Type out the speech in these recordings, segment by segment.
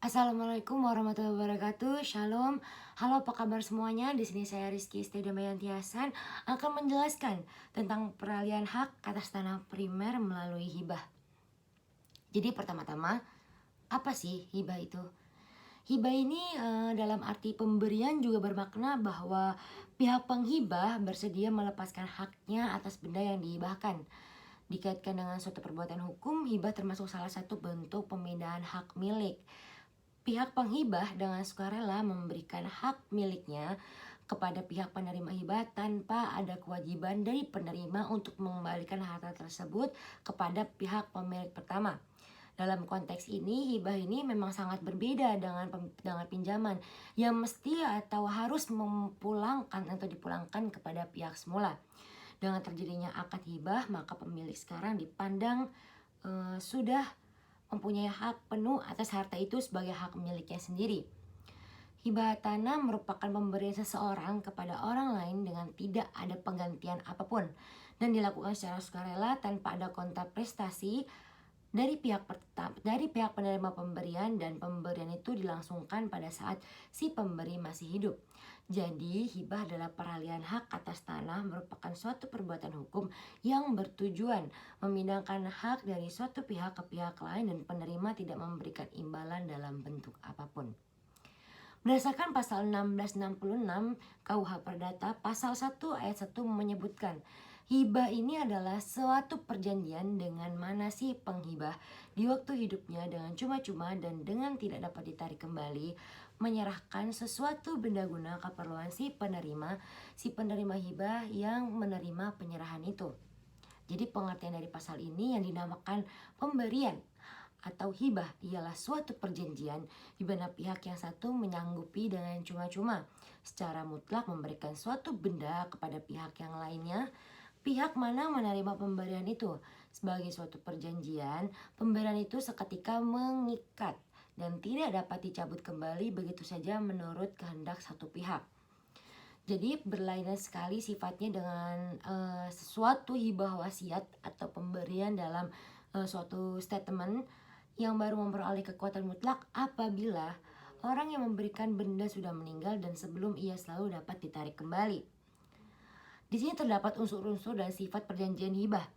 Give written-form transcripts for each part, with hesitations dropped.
Assalamualaikum warahmatullahi wabarakatuh. Shalom. Halo, apa kabar semuanya? Di sini saya Rizky Istidamayanti Hasan akan menjelaskan tentang peralihan hak atas tanah primer melalui hibah. Jadi pertama-tama, apa sih hibah itu? Hibah ini dalam arti pemberian juga bermakna bahwa pihak penghibah bersedia melepaskan haknya atas benda yang dihibahkan. Dikaitkan dengan suatu perbuatan hukum, hibah termasuk salah satu bentuk pemindahan hak milik. Pihak penghibah dengan sukarela memberikan hak miliknya kepada pihak penerima hibah tanpa ada kewajiban dari penerima untuk mengembalikan harta tersebut kepada pihak pemilik pertama. Dalam konteks ini, hibah ini memang sangat berbeda dengan pinjaman yang mesti atau harus memulangkan atau dipulangkan kepada pihak semula. Dengan terjadinya akad hibah, maka pemilik sekarang dipandang sudah mempunyai hak penuh atas harta itu sebagai hak miliknya sendiri. Hibah tanah merupakan pemberian seseorang kepada orang lain dengan tidak ada penggantian apapun dan dilakukan secara sukarela tanpa ada kontraprestasi dari pihak penerima pemberian, dan pemberian itu dilangsungkan pada saat si pemberi masih hidup. Jadi hibah adalah peralihan hak atas tanah, merupakan suatu perbuatan hukum yang bertujuan memindahkan hak dari suatu pihak ke pihak lain dan penerima tidak memberikan imbalan dalam bentuk apapun. Berdasarkan pasal 1666 KUH Perdata, pasal 1 ayat 1 menyebutkan hibah ini adalah suatu perjanjian dengan mana si penghibah di waktu hidupnya dengan cuma-cuma dan dengan tidak dapat ditarik kembali menyerahkan sesuatu benda guna keperluan si penerima hibah yang menerima penyerahan itu. Jadi pengertian dari pasal ini yang dinamakan pemberian atau hibah ialah suatu perjanjian di mana pihak yang satu menyanggupi dengan cuma-cuma secara mutlak memberikan suatu benda kepada pihak yang lainnya. Pihak mana menerima pemberian itu sebagai suatu perjanjian, pemberian itu seketika mengikat dan tidak dapat dicabut kembali begitu saja menurut kehendak satu pihak. Jadi berlainan sekali sifatnya dengan sesuatu hibah wasiat atau pemberian dalam suatu statement yang baru memperoleh kekuatan mutlak apabila orang yang memberikan benda sudah meninggal dan sebelum ia selalu dapat ditarik kembali. Di sini terdapat unsur-unsur dan sifat perjanjian hibah.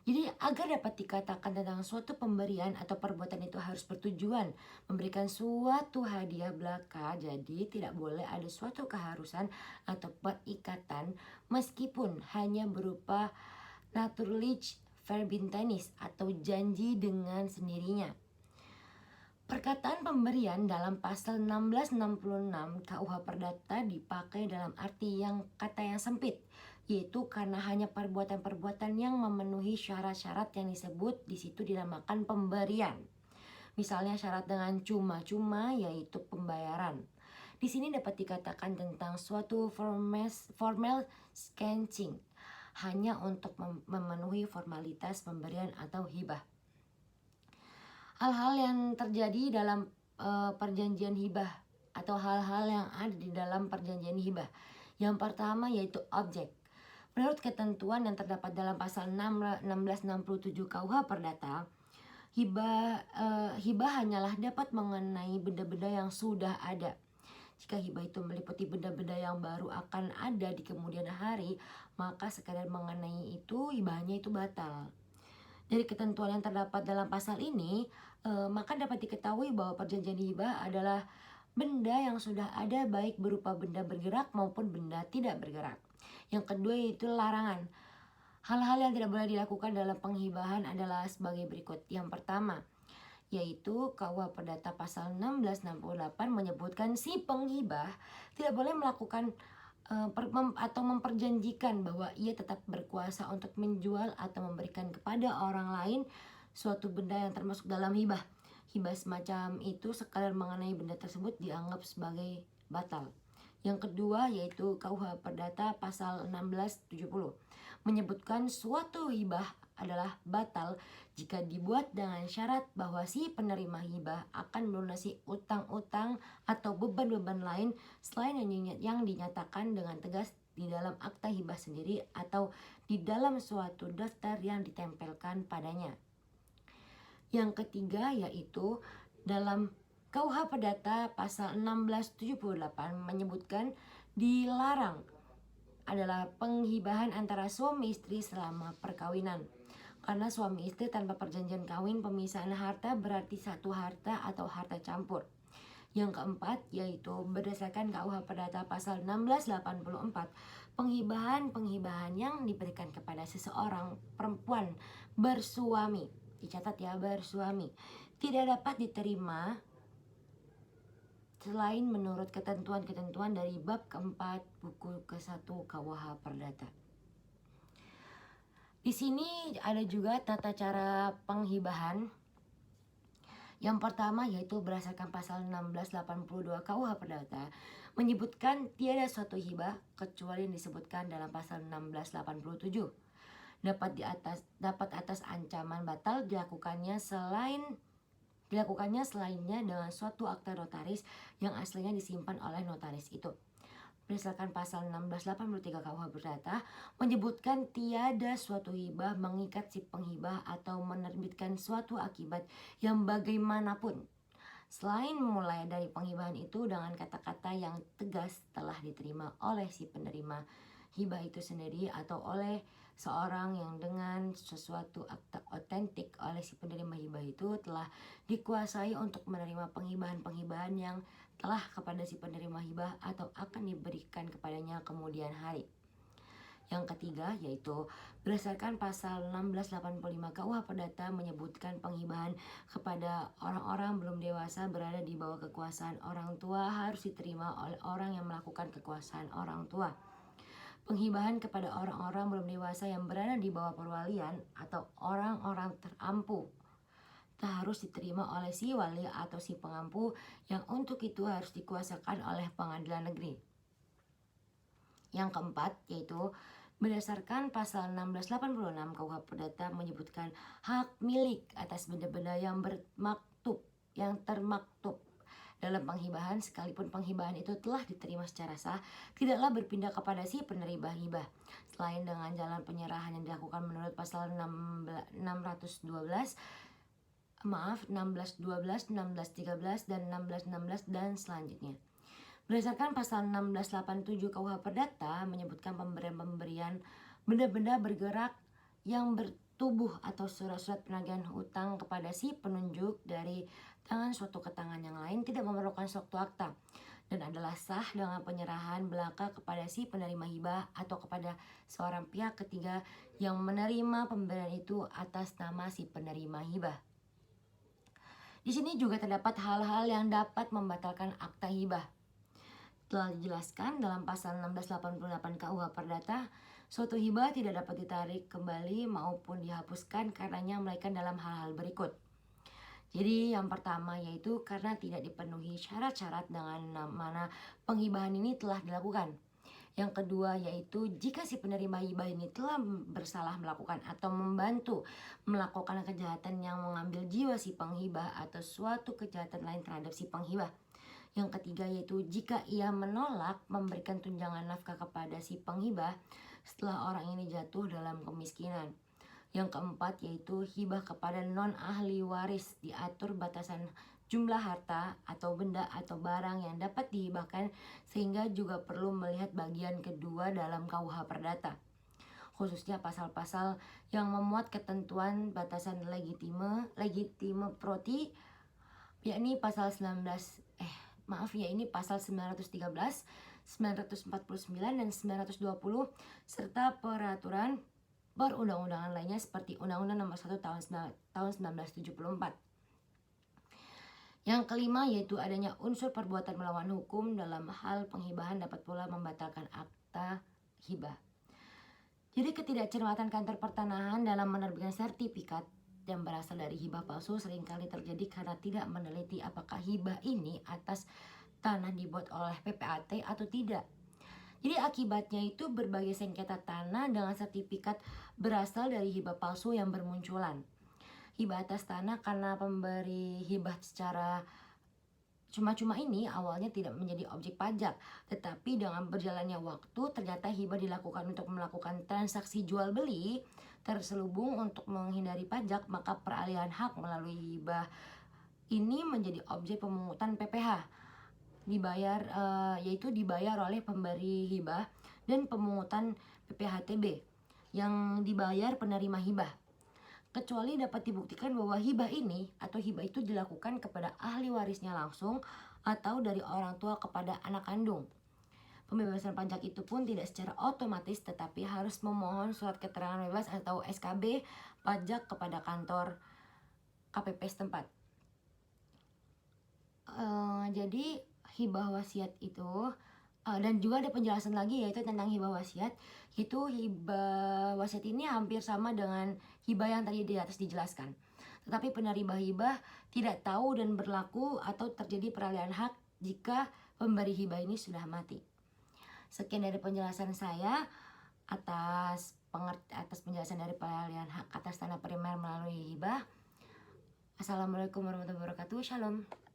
Jadi agar dapat dikatakan tentang suatu pemberian atau perbuatan itu harus bertujuan memberikan suatu hadiah belaka, jadi tidak boleh ada suatu keharusan atau perikatan meskipun hanya berupa naturlich verbintenis atau janji dengan sendirinya. Perkataan pemberian dalam pasal 1666 KUH Perdata dipakai dalam arti yang kata yang sempit, yaitu karena hanya perbuatan-perbuatan yang memenuhi syarat-syarat yang disebut di situ dinamakan pemberian. Misalnya syarat dengan cuma-cuma yaitu pembayaran. Di sini dapat dikatakan tentang suatu formal sketching hanya untuk memenuhi formalitas pemberian atau hibah. Hal-hal yang terjadi dalam perjanjian hibah atau hal-hal yang ada di dalam perjanjian hibah. Yang pertama yaitu objek. Menurut ketentuan yang terdapat dalam pasal 1667 KUH Perdata, hibah hanyalah dapat mengenai benda-benda yang sudah ada. Jika hibah itu meliputi benda-benda yang baru akan ada di kemudian hari, maka sekadar mengenai itu hibahnya itu batal. Dari ketentuan yang terdapat dalam pasal ini, maka dapat diketahui bahwa perjanjian hibah adalah benda yang sudah ada baik berupa benda bergerak maupun benda tidak bergerak. Yang kedua yaitu larangan. Hal-hal yang tidak boleh dilakukan dalam penghibahan adalah sebagai berikut. Yang pertama, yaitu KUH Perdata pasal 1668 menyebutkan si penghibah tidak boleh melakukan atau memperjanjikan bahwa ia tetap berkuasa untuk menjual atau memberikan kepada orang lain suatu benda yang termasuk dalam hibah. Hibah semacam itu sekadar mengenai benda tersebut dianggap sebagai batal. Yang kedua yaitu KUH Perdata pasal 1670 menyebutkan suatu hibah adalah batal jika dibuat dengan syarat bahwa si penerima hibah akan melunasi utang-utang atau beban-beban lain selain yang dinyatakan dengan tegas di dalam akta hibah sendiri atau di dalam suatu daftar yang ditempelkan padanya. Yang ketiga yaitu dalam KUH Perdata pasal 1678 menyebutkan dilarang adalah penghibahan antara suami istri selama perkawinan. Karena suami istri tanpa perjanjian kawin, pemisahan harta berarti satu harta atau harta campur. Yang keempat yaitu berdasarkan KUH Perdata pasal 1684, penghibahan yang diberikan kepada seseorang perempuan bersuami, dicatat ya, bersuami, tidak dapat diterima selain menurut ketentuan-ketentuan dari bab keempat buku ke-1 KUH Perdata. Di sini ada juga tata cara penghibahan. Yang pertama yaitu berdasarkan pasal 1682 KUH Perdata menyebutkan tiada suatu hibah kecuali yang disebutkan dalam pasal 1687. Dapat atas ancaman batal dilakukannya selainnya dengan suatu akta notaris yang aslinya disimpan oleh notaris itu. Berdasarkan pasal 1683 KUH Perdata menyebutkan tiada suatu hibah mengikat si penghibah atau menerbitkan suatu akibat yang bagaimanapun selain mulai dari penghibahan itu dengan kata-kata yang tegas telah diterima oleh si penerima hibah itu sendiri atau oleh seorang yang dengan sesuatu akta otentik oleh si penerima hibah itu telah dikuasai untuk menerima penghibahan-penghibahan yang telah kepada si penerima hibah atau akan diberikan kepadanya kemudian hari. Yang ketiga yaitu berdasarkan pasal 1685 KUH Perdata menyebutkan penghibahan kepada orang-orang belum dewasa berada di bawah kekuasaan orang tua harus diterima oleh orang yang melakukan kekuasaan orang tua. Penghibahan kepada orang-orang belum dewasa yang berada di bawah perwalian atau orang-orang terampu tak harus diterima oleh si wali atau si pengampu yang untuk itu harus dikuasakan oleh pengadilan negeri. Yang keempat yaitu berdasarkan pasal 1686 KUH Perdata menyebutkan hak milik atas benda-benda yang termaktub dalam penghibahan sekalipun penghibahan itu telah diterima secara sah tidaklah berpindah kepada si penerima hibah selain dengan jalan penyerahan yang dilakukan menurut pasal 1612 1612, 1613 dan 1616 dan selanjutnya. Berdasarkan pasal 1687 KUH Perdata menyebutkan pemberian benda-benda bergerak yang bertubuh atau surat-surat penagihan hutang kepada si penunjuk dari tangan suatu ke tangan yang lain tidak memerlukan suatu akta dan adalah sah dengan penyerahan belaka kepada si penerima hibah atau kepada seorang pihak ketiga yang menerima pemberian itu atas nama si penerima hibah. Di sini juga terdapat hal-hal yang dapat membatalkan akta hibah. Telah dijelaskan dalam pasal 1688 KUH Perdata, suatu hibah tidak dapat ditarik kembali maupun dihapuskan karenanya melainkan dalam hal-hal berikut. Jadi yang pertama yaitu karena tidak dipenuhi syarat-syarat dengan mana penghibahan ini telah dilakukan. Yang kedua yaitu jika si penerima hibah ini telah bersalah melakukan atau membantu melakukan kejahatan yang mengambil jiwa si penghibah atau suatu kejahatan lain terhadap si penghibah. Yang ketiga yaitu jika ia menolak memberikan tunjangan nafkah kepada si penghibah setelah orang ini jatuh dalam kemiskinan. Yang keempat yaitu hibah kepada non-ahli waris diatur batasan jumlah harta atau benda atau barang yang dapat dihibahkan sehingga juga perlu melihat bagian kedua dalam KUH Perdata. Khususnya pasal-pasal yang memuat ketentuan batasan legitime proti yakni pasal pasal 913, 949 dan 920 serta peraturan perundang-undangan lainnya seperti Undang-Undang Nomor 1 tahun 1974. Yang kelima yaitu adanya unsur perbuatan melawan hukum dalam hal penghibahan dapat pula membatalkan akta hibah. Jadi ketidakcermatan kantor pertanahan dalam menerbitkan sertifikat yang berasal dari hibah palsu seringkali terjadi karena tidak meneliti apakah hibah ini atas tanah dibuat oleh PPAT atau tidak. Jadi akibatnya itu berbagai sengketa tanah dengan sertifikat berasal dari hibah palsu yang bermunculan. Hibah atas tanah karena pemberi hibah secara cuma-cuma ini awalnya tidak menjadi objek pajak, tetapi dengan berjalannya waktu ternyata hibah dilakukan untuk melakukan transaksi jual beli terselubung untuk menghindari pajak, maka peralihan hak melalui hibah ini menjadi objek pemungutan PPh, yaitu dibayar oleh pemberi hibah, dan pemungutan PPHTB yang dibayar penerima hibah, kecuali dapat dibuktikan bahwa hibah itu dilakukan kepada ahli warisnya langsung atau dari orang tua kepada anak kandung. Pembebasan pajak itu pun tidak secara otomatis, tetapi harus memohon surat keterangan bebas atau SKB pajak kepada kantor KPP setempat. Jadi hibah wasiat itu, dan juga ada penjelasan lagi yaitu tentang hibah wasiat. Itu hibah wasiat ini hampir sama dengan hibah yang tadi di atas dijelaskan. Tetapi penerima hibah tidak tahu dan berlaku atau terjadi peralihan hak jika pemberi hibah ini sudah mati. Sekian dari penjelasan saya atas penjelasan dari peralihan hak atas tanah primer melalui hibah. Assalamualaikum warahmatullahi wabarakatuh. Shalom.